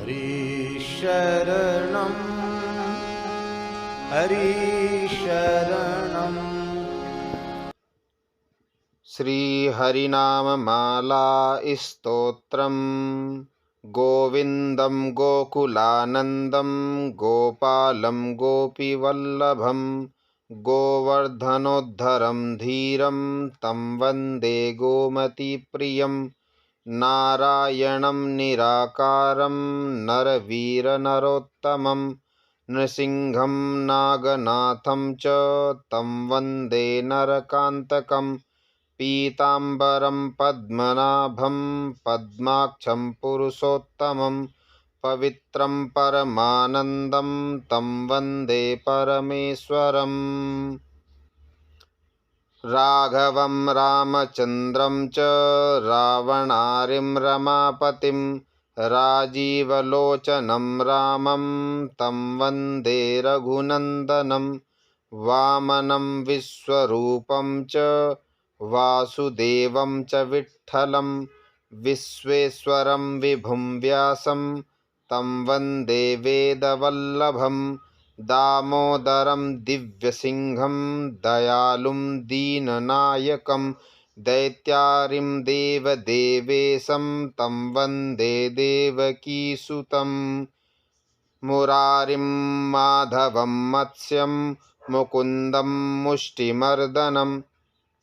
हरिशरणं हरिशरणम्। श्रीहरिनाममाला स्तोत्रम् गोविन्दं गोकुलानन्दं गोपालं गोपीवल्लभं गोवर्धनोद्धरं धीरं तं वन्दे गोमतीप्रियं नारायणं निराकारं नरवीरनरोत्तमं नृसिंहं नागनाथं च तं वन्दे नरकान्तकम् पीताम्बरं पद्मनाभं पद्माक्षं पुरुषोत्तमं पवित्रं परमानन्दं तं वन्दे परमेश्वरम् राघवं रामचन्द्रं च रावणारिं रमापतिं राजीवलोचनं रामं तं वन्दे रघुनन्दनं वामनं विश्वरूपं च वासुदेवं च विठ्ठलं विश्वेश्वरं विभुं व्यासं तं वन्दे वेदवल्लभं दामोदरं दिव्यसिंहं दयालुं दीननायकं दैत्यारिं देवदेवेशं तं वन्दे देवकीसुतं मुरारिं माधवं मत्स्यं मुकुन्दं मुष्टिमर्दनं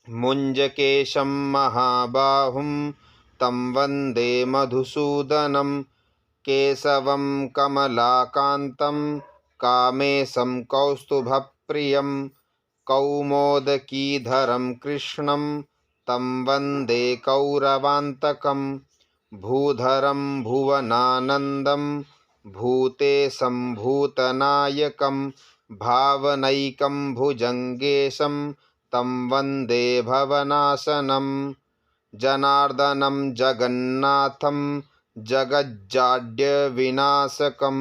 मुञ्जकेशं महाबाहुं तं वन्दे मधुसूदनं केशवं कमलाकान्तं कामेशं कौस्तुभप्रियं कौमोदकीधरं कृष्णं तं वन्दे कौरवान्तकं भूधरं भुवनानन्दं भूतेशं भूतनायकं भावनैकं भुजङ्गेशं तं वन्दे भवनाशनं जनार्दनं जगन्नाथं जगज्जाड्यविनाशकं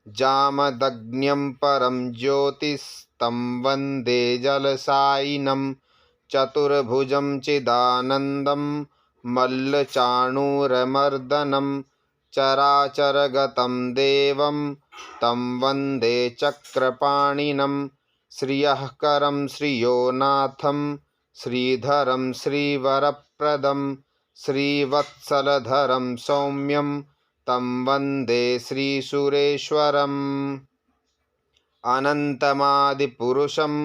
जामदग्न्यं परं ज्योतिस्तं वन्दे जलशायिनं चतुर्भुजं चिदानन्दं मल्लचाणूरमर्दनं चराचरगतं देवं तं वन्दे चक्रपाणिनं श्रियःकरं श्रियोनाथं श्रीधरं श्रीवरप्रदं श्रीवत्सलधरं सौम्यं तं वन्दे श्रीसुरेश्वरम् अनन्तमादिपुरुषम्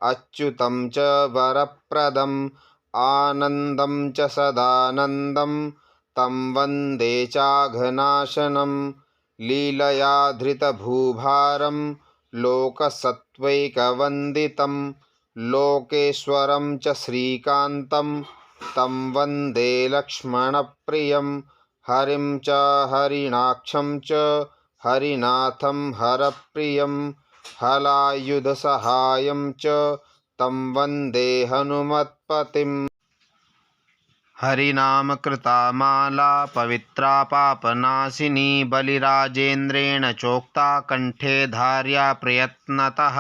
अच्युतं च वरप्रदम् आनन्दं च सदानन्दं तं वन्दे चाघनाशनं लीलया धृतभूभारं लोकसत्त्वैकवन्दितं लोकेश्वरं च श्रीकान्तं तं वन्दे लक्ष्मणप्रियं हरिं च हरिणाक्षं च हरिनाथं हरप्रियं हलायुधसहायं च तं वन्दे हनुमत्पतिम् हरिनामकृता माला पवित्रा पापनाशिनी बलिराजेन्द्रेण चोक्ता कण्ठे धार्या प्रयत्नतः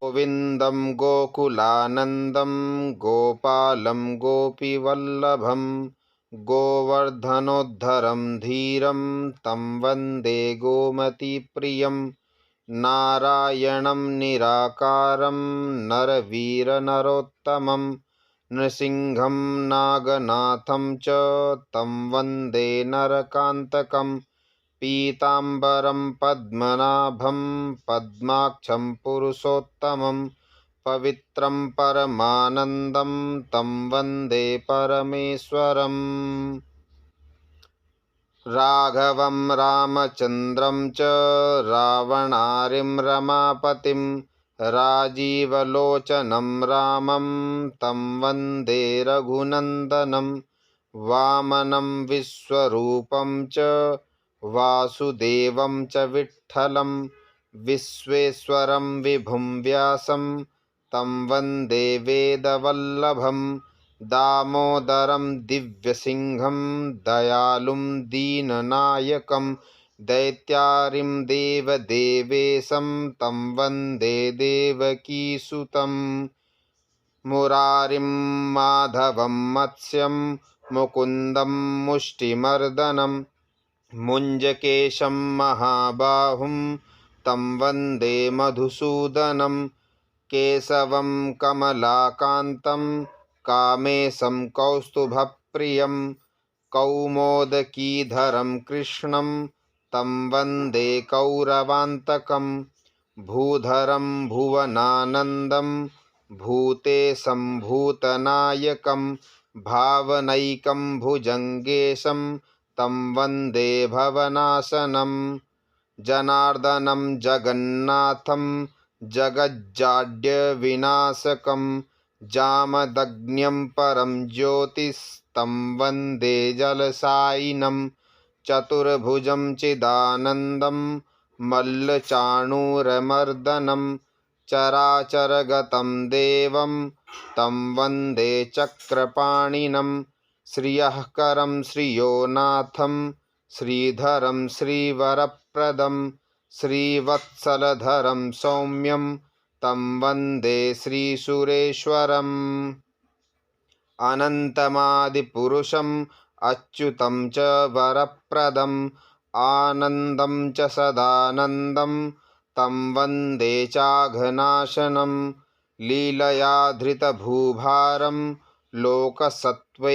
गोविन्दं गोकुलानन्दं गोपालं गोपीवल्लभं गोवर्धनोद्धरं धीरं तं वन्दे गोमतीप्रियं नारायणं निराकारं नरवीरनरोत्तमं नृसिंहं नागनाथं च तं वन्दे नरकान्तकं पीताम्बरं पद्मनाभं पद्माक्षं पुरुषोत्तमं पवित्रं परमानन्दं तं वन्दे परमेश्वरम् राघवं रामचन्द्रं च रावणारिं रमापतिं राजीवलोचनं रामं तं वन्दे रघुनन्दनं वामनं विश्वरूपं च वासुदेवं च विठ्ठलं विश्वेश्वरं विभुं व्यासं तं वन्दे वेदवल्लभं दामोदरं दिव्यसिंहं दयालुं दीननायकं दैत्यारिं देवदेवेशं तं वन्दे देवकीसुतं मुरारिं माधवं मत्स्यं मुकुन्दं मुष्टिमर्दनं मुञ्जकेशं महाबाहुं तं वन्दे मधुसूदनं केशवं कमलाकान्तं कामेशं कौस्तुभप्रियं कौमोदकीधरं कृष्णं तं वन्दे कौरवान्तकं भूधरं भुवनानन्दं भूतेशं भूतनायकं भावनैकं भुजङ्गेशं तं वन्दे भवनाशनं जनार्दनं जगन्नाथं जगज्जाड्यविनाशकं जामदग्न्यं परं ज्योतिस्तं वन्दे जलशायिनं चतुर्भुजं चिदानन्दं मल्लचाणूरमर्दनं चराचरगतं देवं तं वन्दे चक्रपाणिनं श्रियःकरं श्रियोनाथं श्रीधरं श्रीवरप्रदं श्रीवत्सलधरं सौम्यं तं वन्दे श्रीसुरेश्वरम् अनन्तमादिपुरुषम् अच्युतं च वरप्रदम् आनन्दं च सदानन्दं तं वन्दे चाघनाशनं लीलया धृतभूभारं लोकसत्त्वैकवन्दितं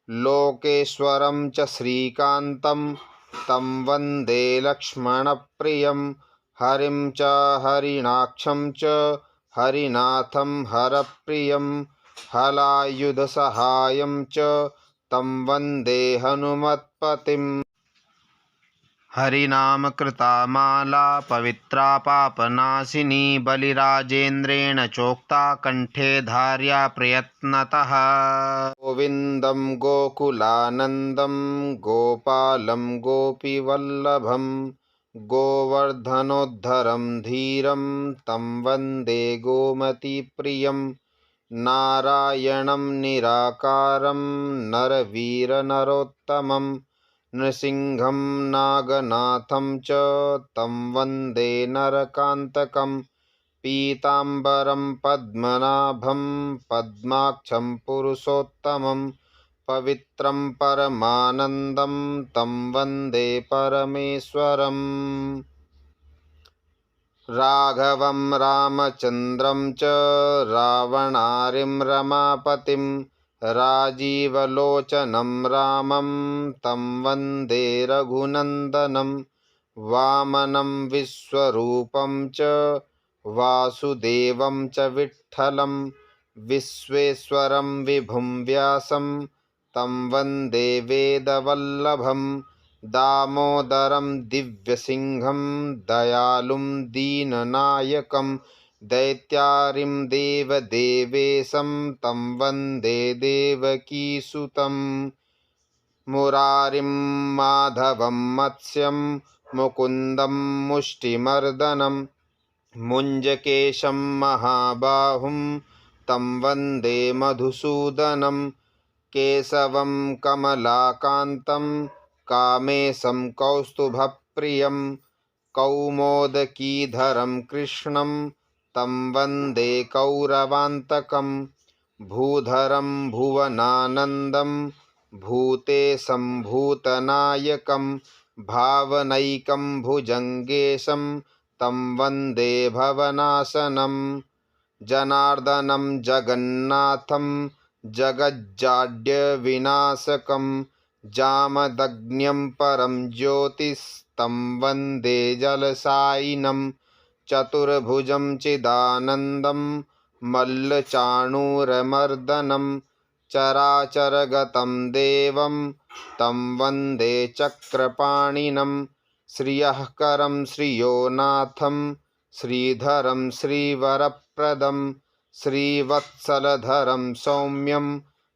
लोकेश्वरं च श्रीकान्तं तं वन्दे लक्ष्मणप्रियं हरिं च हरिणाक्षं च हरिनाथं हरप्रियं हलायुधसहायं च तं वन्दे हनुमत्पतिम् हरिनामकृता माला पवित्रा पापनाशिनी बलिराजेन्द्रेण चोक्ता कण्ठे धार्या प्रयत्नतः गोविन्दं गोकुलानन्दं गोपालं गोपीवल्लभं गोवर्धनोद्धरं धीरं तं वन्दे गोमतीप्रियं नारायणं निराकारं नरवीरनरोत्तमं नृसिंहं नागनाथं च तं वन्दे नरकान्तकं पीताम्बरं पद्मनाभं पद्माक्षं पुरुषोत्तमं पवित्रं परमानन्दं तं वन्दे परमेश्वरम् राघवं रामचन्द्रं च रावणारिं रमापतिं राजीवलोचनं रामं तं वन्दे रघुनन्दनं वामनं विश्वरूपं च वासुदेवं च विठ्ठलं विश्वेश्वरं विभुं व्यासं तं वन्दे वेदवल्लभं दामोदरं दिव्यसिंहं दयालुं दीननायकं दैत्यारिं देवदेवेशं तं वन्दे देवकीसुतं मुरारिं माधवं मत्स्यं मुकुन्दं मुष्टिमर्दनं मुञ्जकेशं महाबाहुं तं वन्दे मधुसूदनं केशवं कमलाकान्तं कामेशं कौस्तुभप्रियं कौमोदकीधरं कृष्णं तं वन्दे कौरवान्तकं भूधरं भुवनानन्दं भूतेशं भूतनायकं भावनैकं भुजङ्गेशं तं वन्दे भवनाशनं जनार्दनं जगन्नाथं जगज्जाड्यविनाशकं जामदग्न्यं परं ज्योतिस्तं वन्दे जलशायिनं चतुर्भुजं चिदानन्दं मल्लचाणूरमर्दनं चराचरगतं देवं तं वन्दे चक्रपाणिनं श्रियःकरं श्रियोनाथं श्रीधरं श्रीवरप्रदं श्रीवत्सलधरं सौम्यं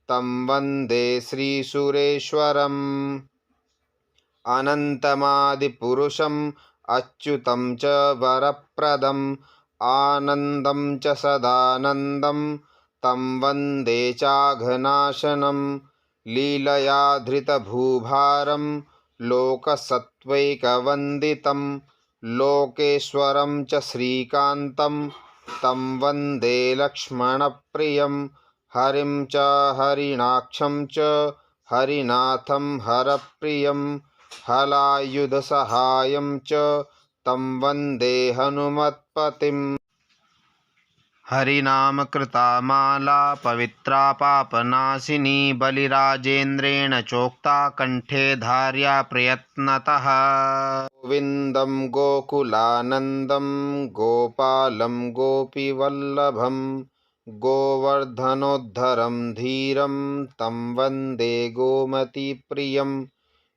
तं वन्दे श्रीसुरेश्वरम् अनन्तमादिपुरुषम् अच्युतं च वरप्रदम् आनन्दं च सदानन्दं तं वन्दे चाघनाशनं लीलया धृतभूभारं लोकसत्त्वैकवन्दितं लोकेश्वरं च श्रीकान्तं तं वन्दे लक्ष्मणप्रियं हरिं च हरिणाक्षं च हरिनाथं हरप्रियं हलायुधसहायं च तं वन्दे हनुमत्पतिम्। हरिनामकृता माला पवित्रा पापनाशिनी बलिराजेन्द्रेण चोक्ता कण्ठे धार्या प्रयत्नतः। गोविन्दं गोकुलानन्दं गोपालं गोपीवल्लभं गोवर्धनोद्धरं धीरं तं वन्दे गोमतीप्रियं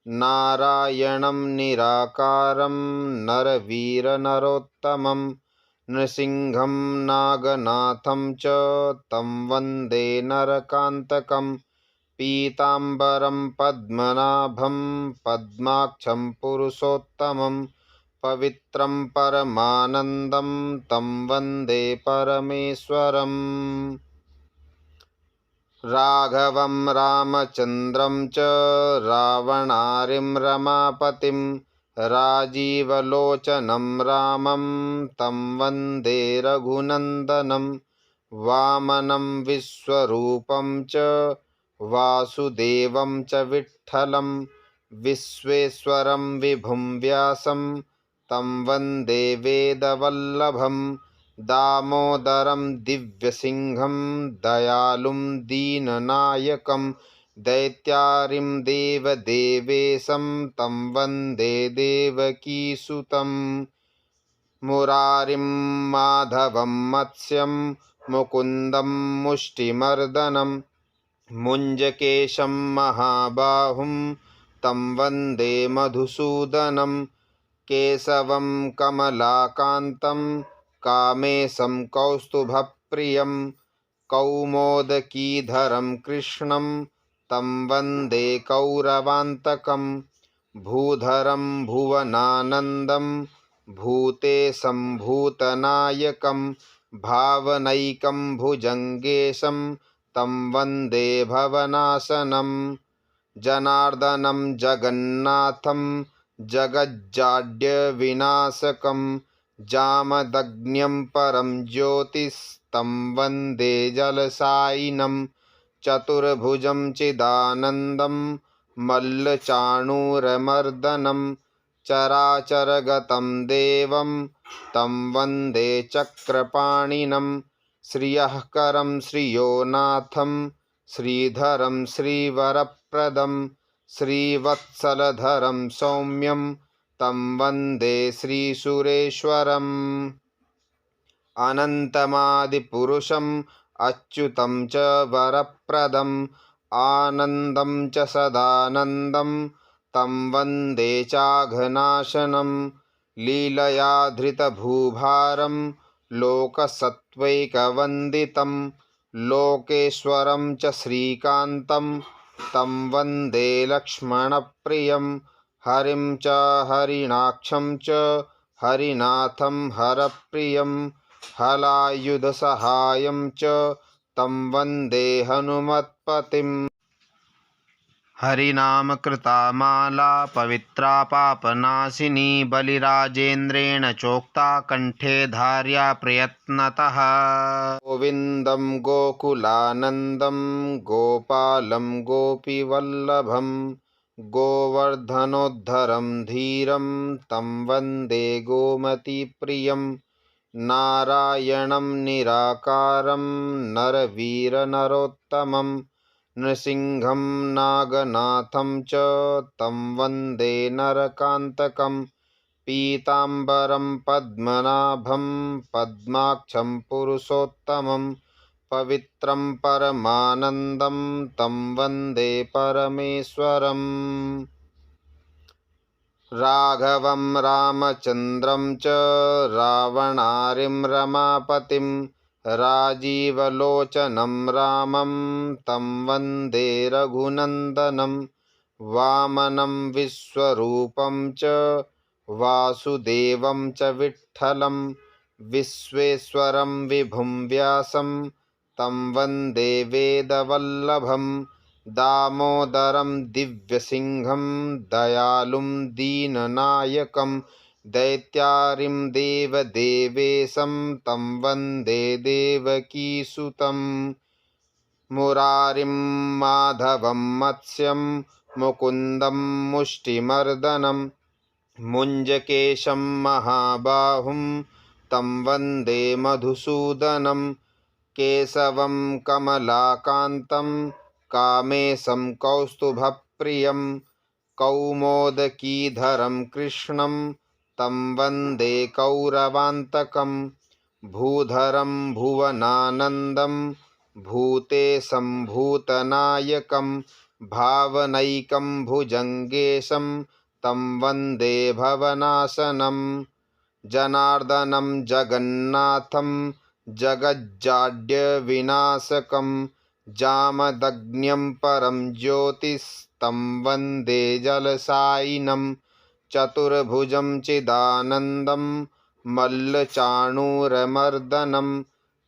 नारायणं निराकारं नरवीरनरोत्तमं नृसिंहं नागनाथं च तं वन्दे नरकान्तकं पीताम्बरं पद्मनाभं पद्माक्षं पुरुषोत्तमं पवित्रं परमानन्दं तं वन्दे परमेश्वरम्। राघवं रामचन्द्रं च रावणारिं रमापतिं राजीवलोचनं रामं तं वन्दे रघुनन्दनं वामनं विश्वरूपं च वासुदेवं च विठ्ठलं विश्वेश्वरं विभुं व्यासं तं वन्दे वेदवल्लभं दामोदरं दिव्यसिंहं दयालुं दीननायकं दैत्यारिं देवदेवेशं तं वन्दे देवकीसुतं मुरारिं माधवं मत्स्यं मुकुन्दं मुष्टिमर्दनं मुञ्जकेशं महाबाहुं तं वन्दे मधुसूदनं केशवं कमलाकान्तं कामेशं कौस्तुभप्रियं कौमोदकीधरं कृष्णं तं वन्दे कौरवान्तकं भूधरं भुवनानन्दं भूतेशं भूतनायकं भावनैकं भुजङ्गेशं तं वन्दे भवनाशनं जनार्दनं जगन्नाथं जगज्जाड्यविनाशकं जामदग्न्यं परं ज्योतिस्तं वन्दे जलशायिनं चतुर्भुजं चिदानन्दं मल्लचाणूरमर्दनं चराचरगतं देवं तं वन्दे चक्रपाणिनं श्रियःकरं श्रियोनाथं श्रीधरं श्रीवरप्रदं श्रीवत्सलधरं सौम्यं तं वन्दे श्रीसुरेश्वरम्। अनन्तमादिपुरुषम् अच्युतं च वरप्रदम् आनन्दं च सदानन्दं तं वन्दे चाघनाशनं लीलया धृतभूभारं लोकसत्त्वैकवन्दितं लोकेश्वरं च श्रीकान्तं तं वन्दे लक्ष्मणप्रियं हरिं च हरिणाक्षं च हरिनाथं हरप्रियं हलायुधसहायं च तं वन्दे हनुमत्पतिम्। हरिनामकृता माला पवित्रा पापनाशिनी बलिराजेन्द्रेण चोक्ता कण्ठे धार्या प्रयत्नतः। गोविन्दं गोकुलानन्दं गोपालं गोपीवल्लभं गोवर्धनोद्धरं धीरं तं वन्दे गोमतीप्रियं नारायणं निराकारं नरवीरनरोत्तमं नृसिंहं नागनाथं च तं वन्दे नरकान्तकं पीताम्बरं पद्मनाभं पद्माक्षं पुरुषोत्तमं पवित्रं परमानन्दं तं वन्दे परमेश्वरम्। राघवं रामचन्द्रं च रावणारिं रमापतिं राजीवलोचनं रामं तं वन्दे रघुनन्दनं वामनं विश्वरूपं च वासुदेवं च विठ्ठलं विश्वेश्वरं विभुं व्यासं तं वन्दे वेदवल्लभं दामोदरं दिव्यसिंहं दयालुं दीननायकं दैत्यारिं देवदेवेशं तं वन्दे देवकीसुतं मुरारिं माधवं मत्स्यं मुकुन्दं मुष्टिमर्दनं मुञ्जकेशं महाबाहुं तं वन्दे मधुसूदनं केशवं कमलाकान्तं कामेशं कौस्तुभप्रियं कौमोदकीधरं कृष्णं तं वन्दे कौरवान्तकं भूधरं भुवनानन्दं भूतेशं भूतनायकं भावनैकं भुजङ्गेशं तं वन्दे भवनाशनं जनार्दनं जगन्नाथं जगज्जाड्यविनाशकं जामदग्न्यं परं ज्योतिस्तं वन्दे जलशायिनं चतुर्भुजं चिदानन्दं मल्लचाणूरमर्दनं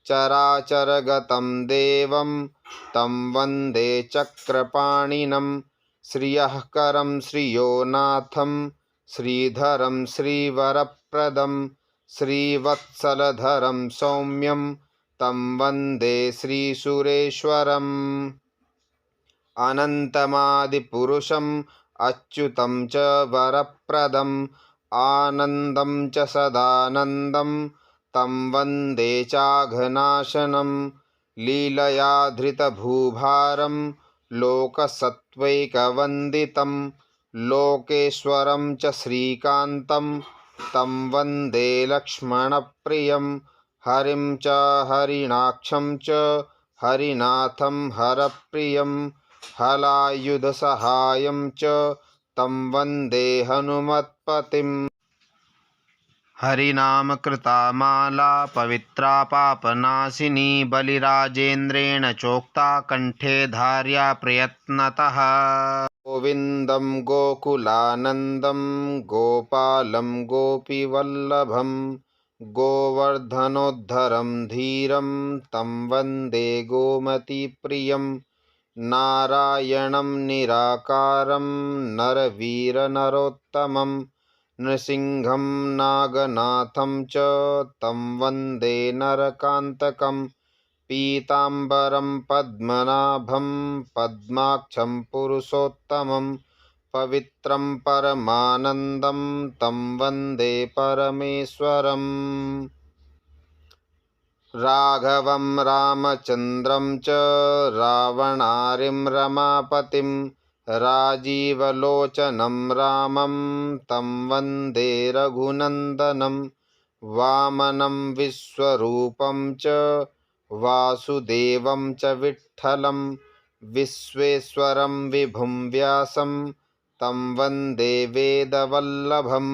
चराचरगतं देवं तं वन्दे चक्रपाणिनं श्रियःकरं श्रियोनाथं श्रीधरं श्रीवरप्रदं श्रीवत्सलधरं सौम्यं तं वन्दे श्रीसुरेश्वरम् अनन्तमादिपुरुषम् अच्युतं च वरप्रदम् आनन्दं च सदानन्दं तं वन्दे चाघनाशनं लीलया धृतभूभारं लोकसत्त्वैकवन्दितं लोकेश्वरं च श्रीकान्तं तं वन्दे लक्ष्मणप्रियं हरिं च हरिणाक्षं च हरिनाथं हरप्रियं हलायुधसहायं च तं वन्दे हनुमत्पतिम् हरिनामकृता माला पवित्रा पापनाशिनी बलिराजेन्द्रेण चोक्ता कण्ठे धार्या प्रयत्नतः गोविन्दं गोकुलानन्दं गोपालं गोपीवल्लभं गोवर्धनोद्धरं धीरं तं वन्दे गोमतीप्रियं नारायणं निराकारं नरवीरनरोत्तमं नृसिंहं नागनाथं च तं वन्दे नरकान्तकं पीताम्बरं पद्मनाभं पद्माक्षं पुरुषोत्तमं पवित्रं परमानन्दं तं वन्दे परमेश्वरम् राघवं रामचन्द्रं च रावणारिं रमापतिं राजीवलोचनं रामं तं वन्दे रघुनन्दनं वामनं विश्वरूपं च वासुदेवं च विठ्ठलं विश्वेश्वरं विभुं व्यासं तं वन्दे वेदवल्लभं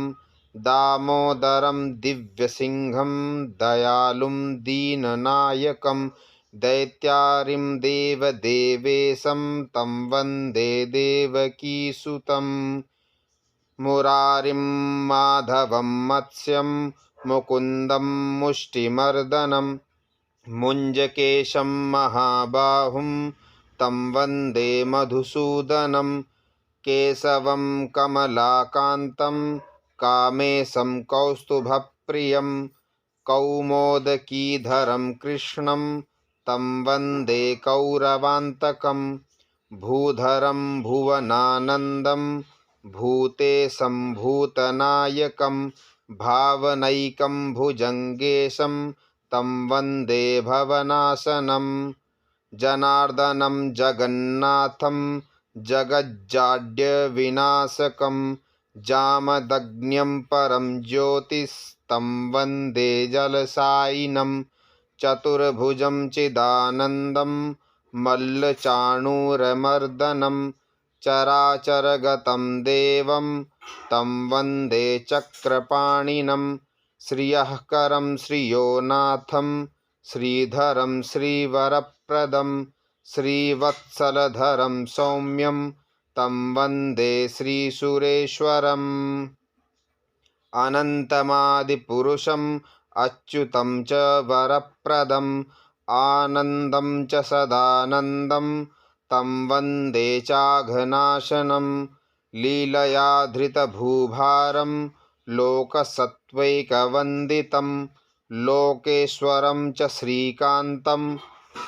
दामोदरं दिव्यसिंहं दयालुं दीननायकं दैत्यारिं देवदेवेशं तं वन्दे देवकीसुतं मुरारिं माधवं मत्स्यं मुकुन्दं मुष्टिमर्दनं मुञ्जकेशं महाबाहुं तं वन्दे मधुसूदनं केशवं कमलाकान्तं कामेशं कौस्तुभप्रियं कौमोदकीधरं कृष्णं तं वन्दे कौरवान्तकं भूधरं भुवनानन्दं भूतेशं भूतनायकं भावनैकं भुजङ्गेशं तं वन्दे भवनाशनं जनार्दनं जगन्नाथं जगज्जाड्यविनाशकं जामदग्न्यं परं ज्योतिस्तं वन्दे जलशायिनं चतुर्भुजं चिदानन्दं मल्लचाणूरमर्दनं चराचरगतं देवं तं वन्दे चक्रपाणिनं श्रियःकरं श्रियोनाथं श्रीधरं श्रीवरप्रदं श्रीवत्सलधरं सौम्यं तं वन्दे श्रीसुरेश्वरम् अनन्तमादिपुरुषम् अच्युतं च वरप्रदम् आनन्दं च सदानन्दं तं वन्दे चाघनाशनं लीलया धृतभूभारं लोकसत्त्वैकवन्दितं लोकेश्वरं च श्रीकान्तं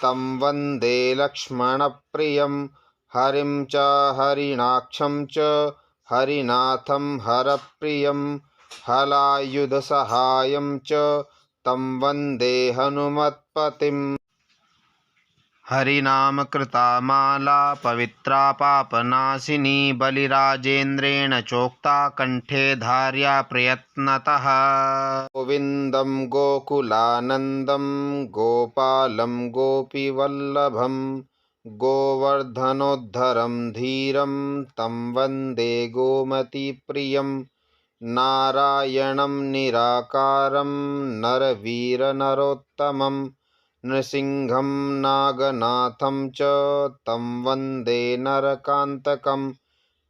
तं वन्दे लक्ष्मणप्रियं हरिं च हरिणाक्षं च हरिनाथं हरप्रियं हलायुधसहायं च तं वन्दे हनुमत्पतिम् हरिनामकृता माला पवित्रा पापनाशिनी बलिराजेन्द्रेण चोक्ता कण्ठे धार्या प्रयत्नतः गोविन्दं गोकुलानन्दं गोपालं गोपीवल्लभं गोवर्धनोद्धरं धीरं तं वन्दे गोमतीप्रियं नारायणं निराकारं नरवीरनरोत्तमं नृसिंहं नागनाथं च तं वन्दे नरकान्तकं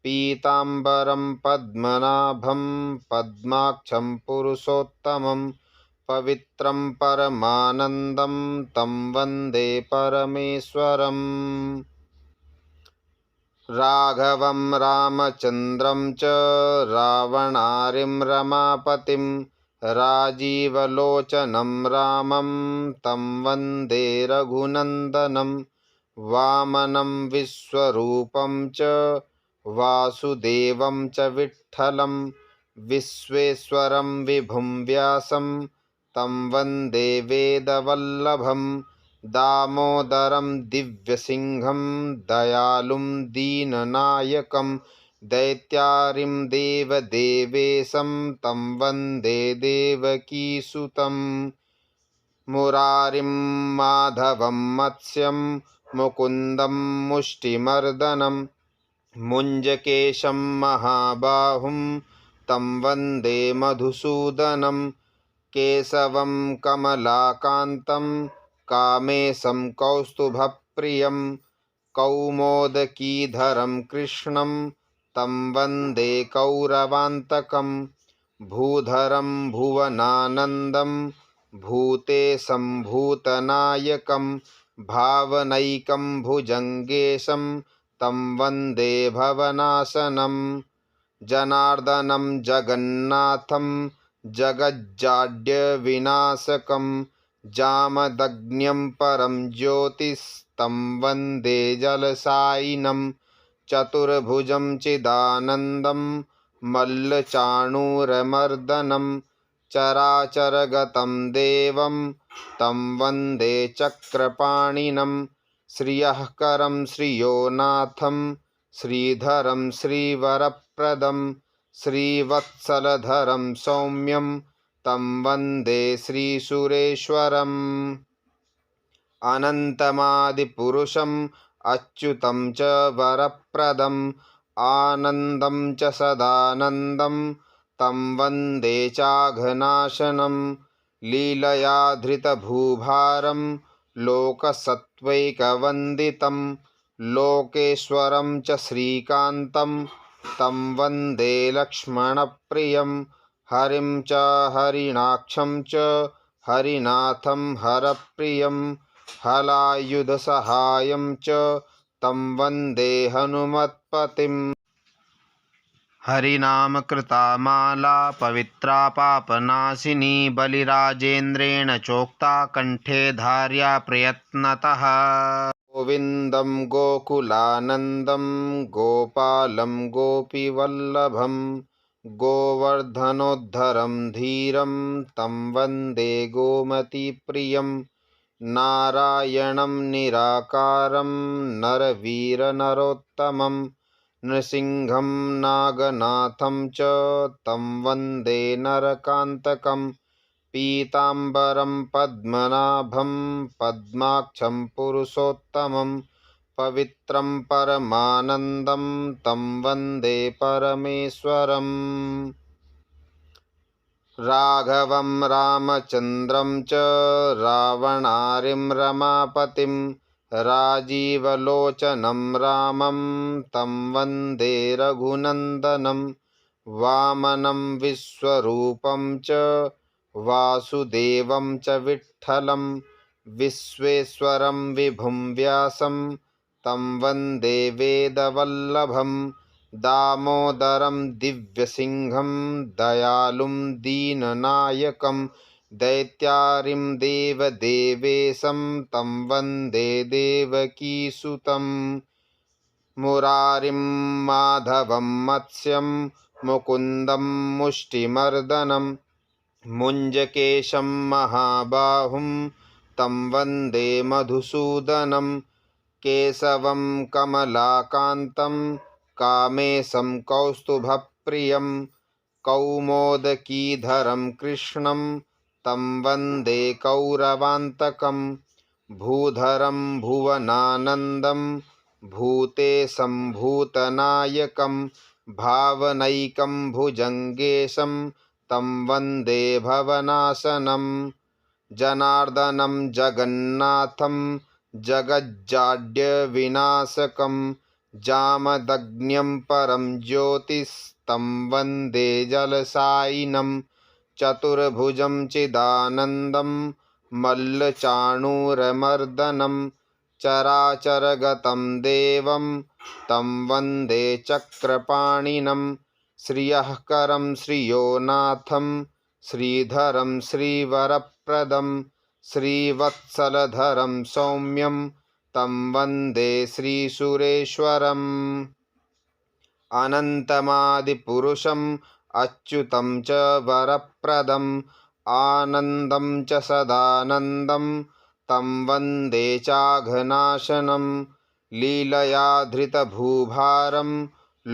पीताम्बरं पद्मनाभं पद्माक्षं पुरुषोत्तमं पवित्रं परमानन्दं तं वन्दे परमेश्वरम् राघवं रामचन्द्रं च रावणारिं रमापतिं राजीवलोचनं रामं तं वन्दे रघुनन्दनं वामनं विश्वरूपं च वासुदेवं च विठ्ठलं विश्वेश्वरं विभुं व्यासं तं वन्दे वेदवल्लभं दामोदरं दिव्यसिंहं दयालुं दीननायकं दैत्यारिं देवदेवेशं तं वन्दे देवकीसुतं मुरारिं माधवं मत्स्यं मुकुन्दं मुष्टिमर्दनं मुञ्जकेशं महाबाहुं तं वन्दे मधुसूदनं केशवं कमलाकान्तं कामेशं कौस्तुभप्रियं कौमोदकीधरं कृष्णं तं वन्दे कौरवान्तकं भूधरं भुवनानन्दं भूतेशं भूतनायकं भावनैकं भुजङ्गेशं तं वन्दे भवनाशनं जनार्दनं जगन्नाथं जगज्जाड्यविनाशकं जामदग्न्यं परं ज्योतिस्तं वन्दे जलशायिनं चतुर्भुजं चिदानन्दं मल्लचाणूरमर्दनं चराचरगतं देवं तं वन्दे चक्रपाणिनं श्रियःकरं श्रियोनाथं श्रीधरं श्रीवरप्रदं श्रीवत्सलधरं सौम्यं तं वन्दे श्रीसुरेश्वरम् अनन्तमादिपुरुषम् अच्युतं च वरप्रदम् आनन्दं च सदानन्दं तं वन्दे चाघनाशनं लीलया धृतभूभारं लोकसत्त्वैकवन्दितं लोकेश्वरं च श्रीकान्तं तं वन्दे लक्ष्मणप्रियं हरिं च हरिणाक्षं च हरिनाथं हरप्रियं हलायुधसहायं च तं वन्दे हनुमत्पतिम् हरिनामकृता माला पवित्रा पापनाशिनी बलिराजेन्द्रेण चोक्ता कण्ठे धार्या प्रयत्नतः गोविन्दं गोकुलानन्दं गोपालं गोपीवल्लभं गोवर्धनोद्धरं धीरं तं वन्दे गोमतीप्रियं नारायणं निराकारं नरवीरनरोत्तमं नृसिंहं नागनाथं च तं वन्दे नरकान्तकं पीताम्बरं पद्मनाभं पद्माक्षं पुरुषोत्तमं पवित्रं परमानन्दं तं वन्दे परमेश्वरम् राघवं रामचन्द्रं च रावणारिं रमापतिं राजीवलोचनं रामं तं वन्दे रघुनन्दनं वामनं विश्वरूपं च वासुदेवं च विठ्ठलं विश्वेश्वरं विभुं व्यासं तं वन्दे वेदवल्लभं दामोदरं दिव्यसिंहं दयालुं दीननायकं दैत्यारिं देवदेवेशं तं वन्दे देवकीसुतं मुरारिं माधवं मत्स्यं मुकुन्दं मुष्टिमर्दनं मुञ्जकेशं महाबाहुं तं वन्दे मधुसूदनं केशवं कमलाकान्तं कामेशं कौस्तुभप्रियं कौमोदकीधरं कृष्णं तं वन्दे कौरवान्तकं भूधरं भुवनानन्दं भूतेशं भूतनायकं भावनैकं भुजङ्गेशं तं वन्दे भवनाशनं जनार्दनं जगन्नाथं जगज्जाड्यविनाशकं जामदग्न्यं परं ज्योतिस्तं वन्दे जलशायिनं चतुर्भुजं चिदानन्दं मल्लचाणूरमर्दनं चराचरगतं देवं तं वन्दे चक्रपाणिनं श्रियःकरं श्रियोनाथं श्रीधरं श्रीवरप्रदं श्रीवत्सलधरं सौम्यं तं वन्दे श्रीसुरेश्वरम् अनन्तमादिपुरुषम् अच्युतं च वरप्रदम् आनन्दं च सदानन्दं तं वन्दे चाघनाशनं लीलया धृतभूभारं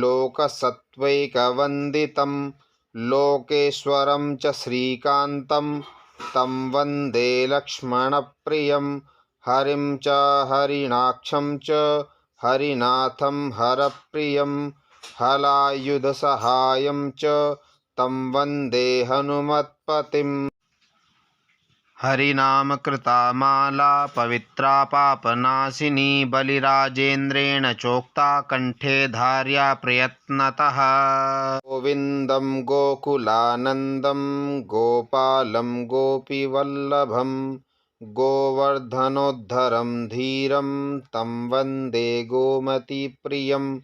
लोकसत्त्वैकवन्दितं लोकेश्वरं च श्रीकान्तं तं वन्दे लक्ष्मणप्रियं हरिं च हरिणाक्षं च हरिनाथं हरप्रियं हलायुधसहायं च तं वन्दे हनुमत्पतिम् हरिनामकृता माला पवित्रा पापनाशिनी बलिराजेन्द्रेण चोक्ता कण्ठे धार्या प्रयत्नतः गोविन्दं गोकुलानन्दं गोपालं गोपीवल्लभं गोवर्धनोद्धरं धीरं तं वन्दे गोमतीप्रियं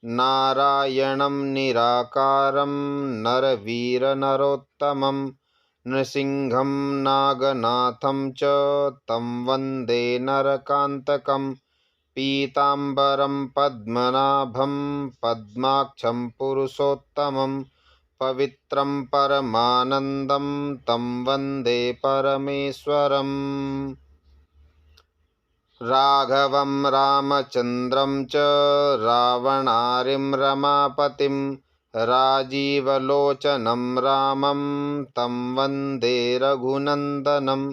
नारायणं निराकारं नरवीरनरोत्तमं नृसिंहं नागनाथं च तं वन्दे नरकान्तकं पीताम्बरं पद्मनाभं पद्माक्षं पुरुषोत्तमं पवित्रं परमानन्दं तं वन्दे परमेश्वरम् राघवं रामचन्द्रं च रावणारिं रमापतिं राजीवलोचनं रामं तं वन्दे रघुनन्दनं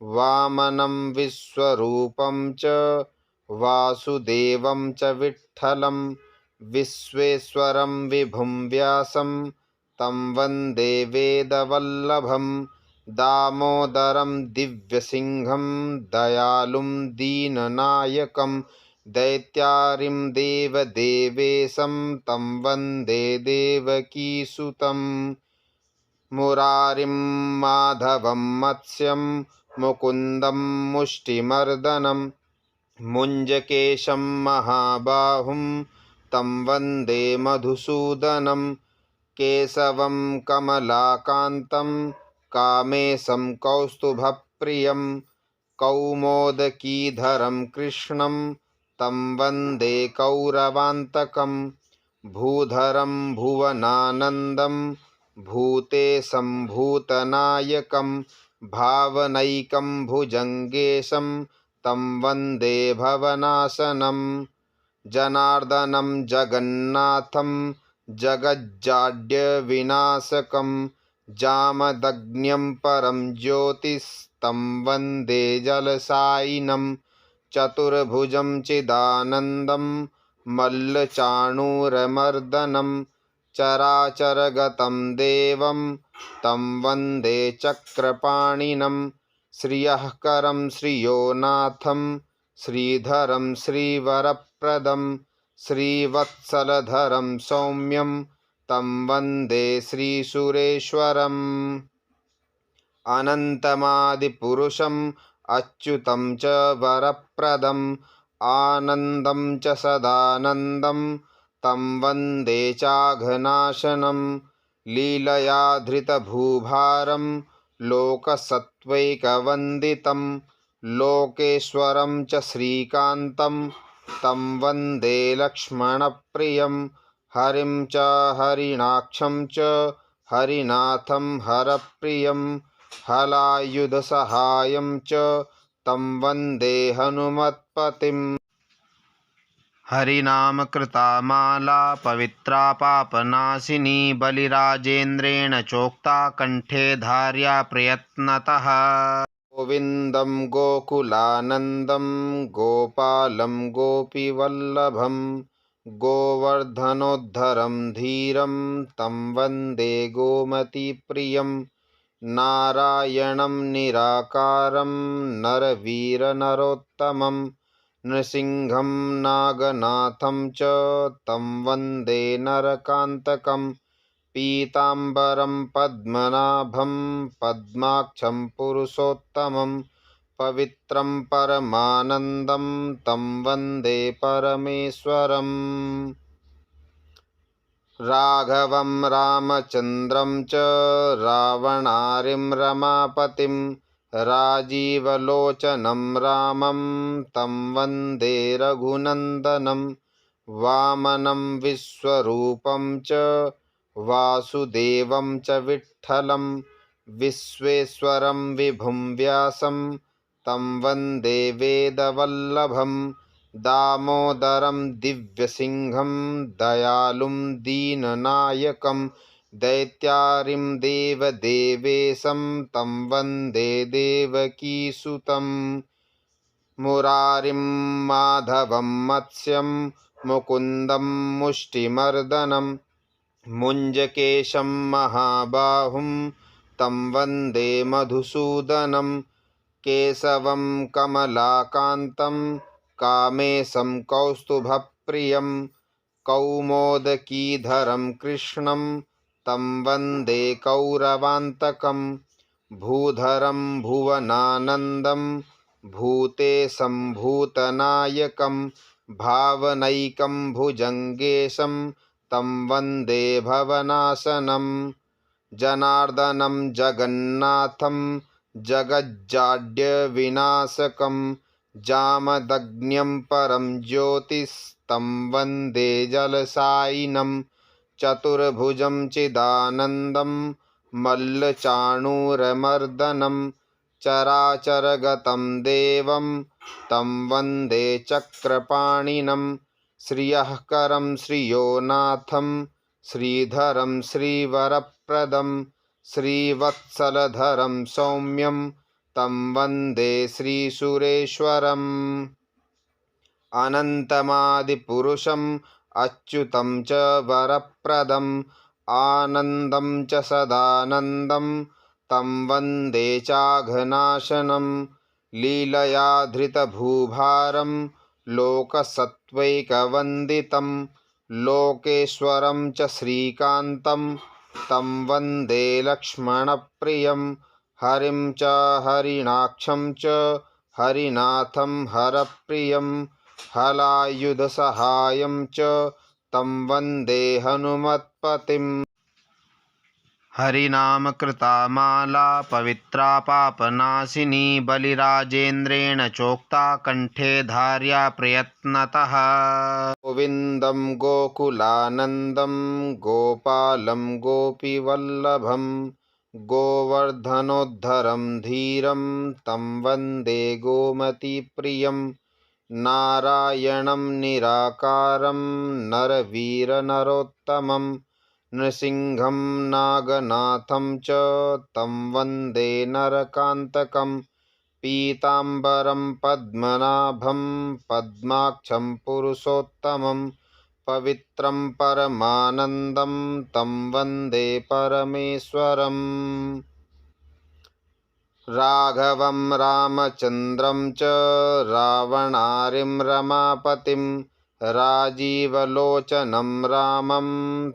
वामनं विश्वरूपं च वासुदेवं च विठ्ठलं विश्वेश्वरं विभुं व्यासं तं वन्दे वेदवल्लभं दामोदरं दिव्यसिंहं दयालुं दीननायकं दैत्यारिं देवदेवेशं तं वन्दे देवकीसुतं मुरारिं माधवं मत्स्यं मुकुन्दं मुष्टिमर्दनं मुञ्जकेशं महाबाहुं तं वन्दे मधुसूदनं केशवं कमलाकान्तं कामेशं कौस्तुभप्रियं कौमोदकीधरं कृष्णं तं वन्दे कौरवान्तकं भूधरं भुवनानन्दं भूतेशं भूतनायकं भावनैकं भुजङ्गेशं तं वन्दे भवनाशनं जनार्दनं जगन्नाथं जगज्जाड्यविनाशकं जामदग्न्यं परं ज्योतिस्तं वन्दे जलशायिनं चतुर्भुजं चिदानन्दं मल्लचाणूरमर्दनं चराचरगतं देवं तं वन्दे चक्रपाणिनं श्रियःकरं श्रियोनाथं श्रीधरं श्रीवरप्रदं श्रीवत्सलधरं सौम्यं तं वन्दे श्रीसुरेश्वरम् अनन्तमादिपुरुषम् अच्युतं च वरप्रदम् आनन्दं च सदानन्दं तं वन्दे चाघनाशनं लीलया धृतभूभारं लोकसत्त्वैकवन्दितं लोकेश्वरं च श्रीकान्तं तं वन्दे लक्ष्मणप्रियं हरिं च हरिणाक्षं च हरिनाथं हरप्रियं हलायुधसहायं च तं वन्दे हनुमत्पतिम् हरिनामकृता माला पवित्रा पापनाशिनी बलिराजेन्द्रेण चोक्ता कण्ठे धार्या प्रयत्नतः गोविन्दं गोकुलानन्दं गोपालं गोपीवल्लभं गोवर्धनोद्धरं धीरं तं वन्दे गोमतीप्रियं नारायणं निराकारं नरवीरनरोत्तमं नृसिंहं नागनाथं च तं वन्दे नरकान्तकं पीताम्बरं पद्मनाभं पद्माक्षं पुरुषोत्तमं पवित्रं परमानन्दं तं वन्दे परमेश्वरम् राघवं रामचन्द्रं च रावणारिं रमापतिं राजीवलोचनं रामं तं वन्दे रघुनन्दनं वामनं विश्वरूपं च वासुदेवं च विठ्ठलं विश्वेश्वरं विभुं व्यासं तं वन्दे वेदवल्लभं दामोदरं दिव्यसिंहं दयालुं दीननायकं दैत्यारिं देवदेवेशं तं वन्दे देवकीसुतं मुरारिं माधवं मत्स्यं मुकुन्दं मुष्टिमर्दनं मुञ्जकेशं महाबाहुं तं वन्दे मधुसूदनं केशवं कमलाकान्तं कामेशं कौस्तुभप्रियं कौमोदकीधरं कृष्णं तं वन्दे कौरवान्तकं भूधरं भुवनानन्दं भूतेशं भूतनायकं भावनैकं भुजङ्गेशं तं वन्दे भवनाशनं जनार्दनं जगन्नाथं जगज्जाड्यविनाशकं जामदग्न्यं परं ज्योतिस्तं वन्दे जलशायिनं चतुर्भुजं चिदानन्दं मल्लचाणूरमर्दनं चराचरगतं देवं तं वन्दे चक्रपाणिनं श्रियःकरं श्रियोनाथं श्रीधरं श्रीवरप्रदं श्रीवत्सलधरं सौम्यं तं वन्दे श्रीसुरेश्वरम् अनन्तमादिपुरुषम् अच्युतं च वरप्रदम् आनन्दं च सदानन्दं तं वन्दे चाघनाशनं लीलया धृतभूभारं लोकसत्त्वैकवन्दितं लोकेश्वरं च श्रीकान्तं तं वन्दे लक्ष्मणप्रियं हरिं च हरिणाक्षं च हरिनाथं हरप्रियं हलायुधसहायं च तं वन्दे हनुमत्पतिम् हरिनामकृता माला पवित्रा पापनाशिनी बलिराजेन्द्रेण चोक्ता कण्ठे धार्या प्रयत्नतः गोविन्दं गोकुलानन्दं गोपालं गोपीवल्लभं गोवर्धनोद्धरं धीरं तं वन्दे गोमतीप्रियं नारायणं निराकारं नरवीरनरोत्तमं नृसिंहं नागनाथं च तं वन्दे नरकान्तकं पीताम्बरं पद्मनाभं पद्माक्षं पुरुषोत्तमं पवित्रं परमानन्दं तं वन्दे परमेश्वरम् राघवं रामचन्द्रं च रावणारिं रमापतिं राजीवलोचनं रामं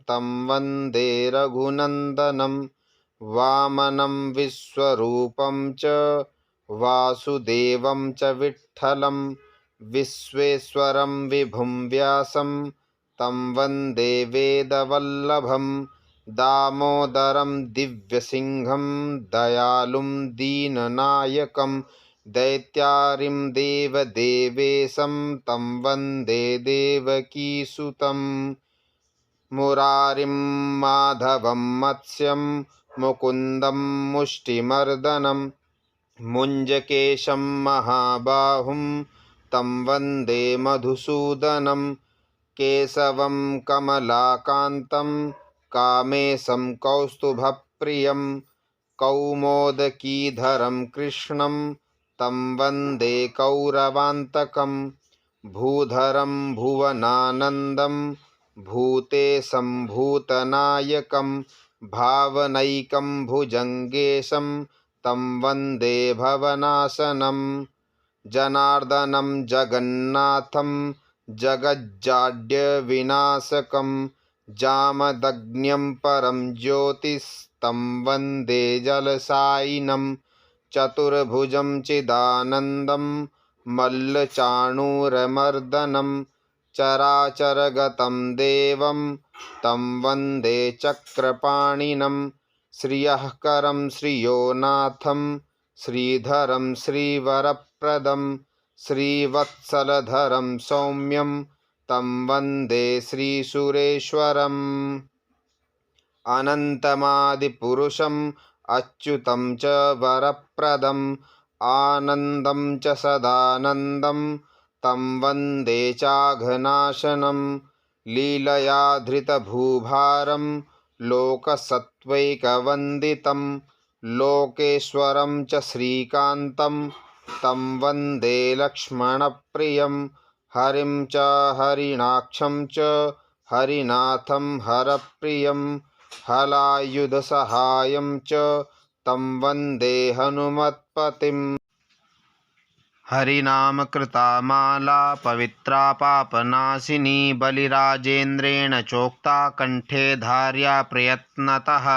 तं वन्दे रघुनन्दनं वामनं विश्वरूपं च वासुदेवं च विठ्ठलं विश्वेश्वरं विभुं व्यासं तं वन्दे वेदवल्लभं दामोदरं दिव्यसिंहं दयालुं दीननायकं दैत्यारिं देवदेवेशं तं वन्दे देवकीसुतं मुरारिं माधवं मत्स्यं मुकुन्दं मुष्टिमर्दनं मुञ्जकेशं महाबाहुं तं वन्दे मधुसूदनं केशवं कमलाकान्तं कामेशं कौस्तुभप्रियं कौमोदकीधरं कृष्णं तं वन्दे कौरवान्तकं भूधरं भुवनानन्दं भूतेशं भूतनायकं भावनैकं भुजङ्गेशं तं वन्दे भवनाशनं जनार्दनं जगन्नाथं जगज्जाड्यविनाशकं जामदग्न्यं परं ज्योतिस्तं वन्दे जलशायिनं चतुर्भुजं चिदानन्दं मल्लचाणूरमर्दनं चराचरगतं देवं तं वन्दे चक्रपाणिनं श्रियःकरं श्रियोनाथं श्रीधरं श्रीवरप्रदं श्रीवत्सलधरं सौम्यं तं वन्दे श्रीसुरेश्वरम् अनन्तमादिपुरुषम् अच्युतं च वरप्रदम् आनन्दं च सदानन्दं तं वन्दे चाघनाशनं लीलया धृतभूभारं लोकसत्त्वैकवन्दितं लोकेश्वरं च श्रीकान्तं तं वन्दे लक्ष्मणप्रियं हरिं च हरिणाक्षं च हरिनाथं हरप्रियं हलायुधसहायं च तं वन्दे हनुमत्पतिम् हरिनामकृता माला पवित्रा पापनाशिनी बलिराजेन्द्रेण चोक्ता कण्ठे धार्या प्रयत्नतः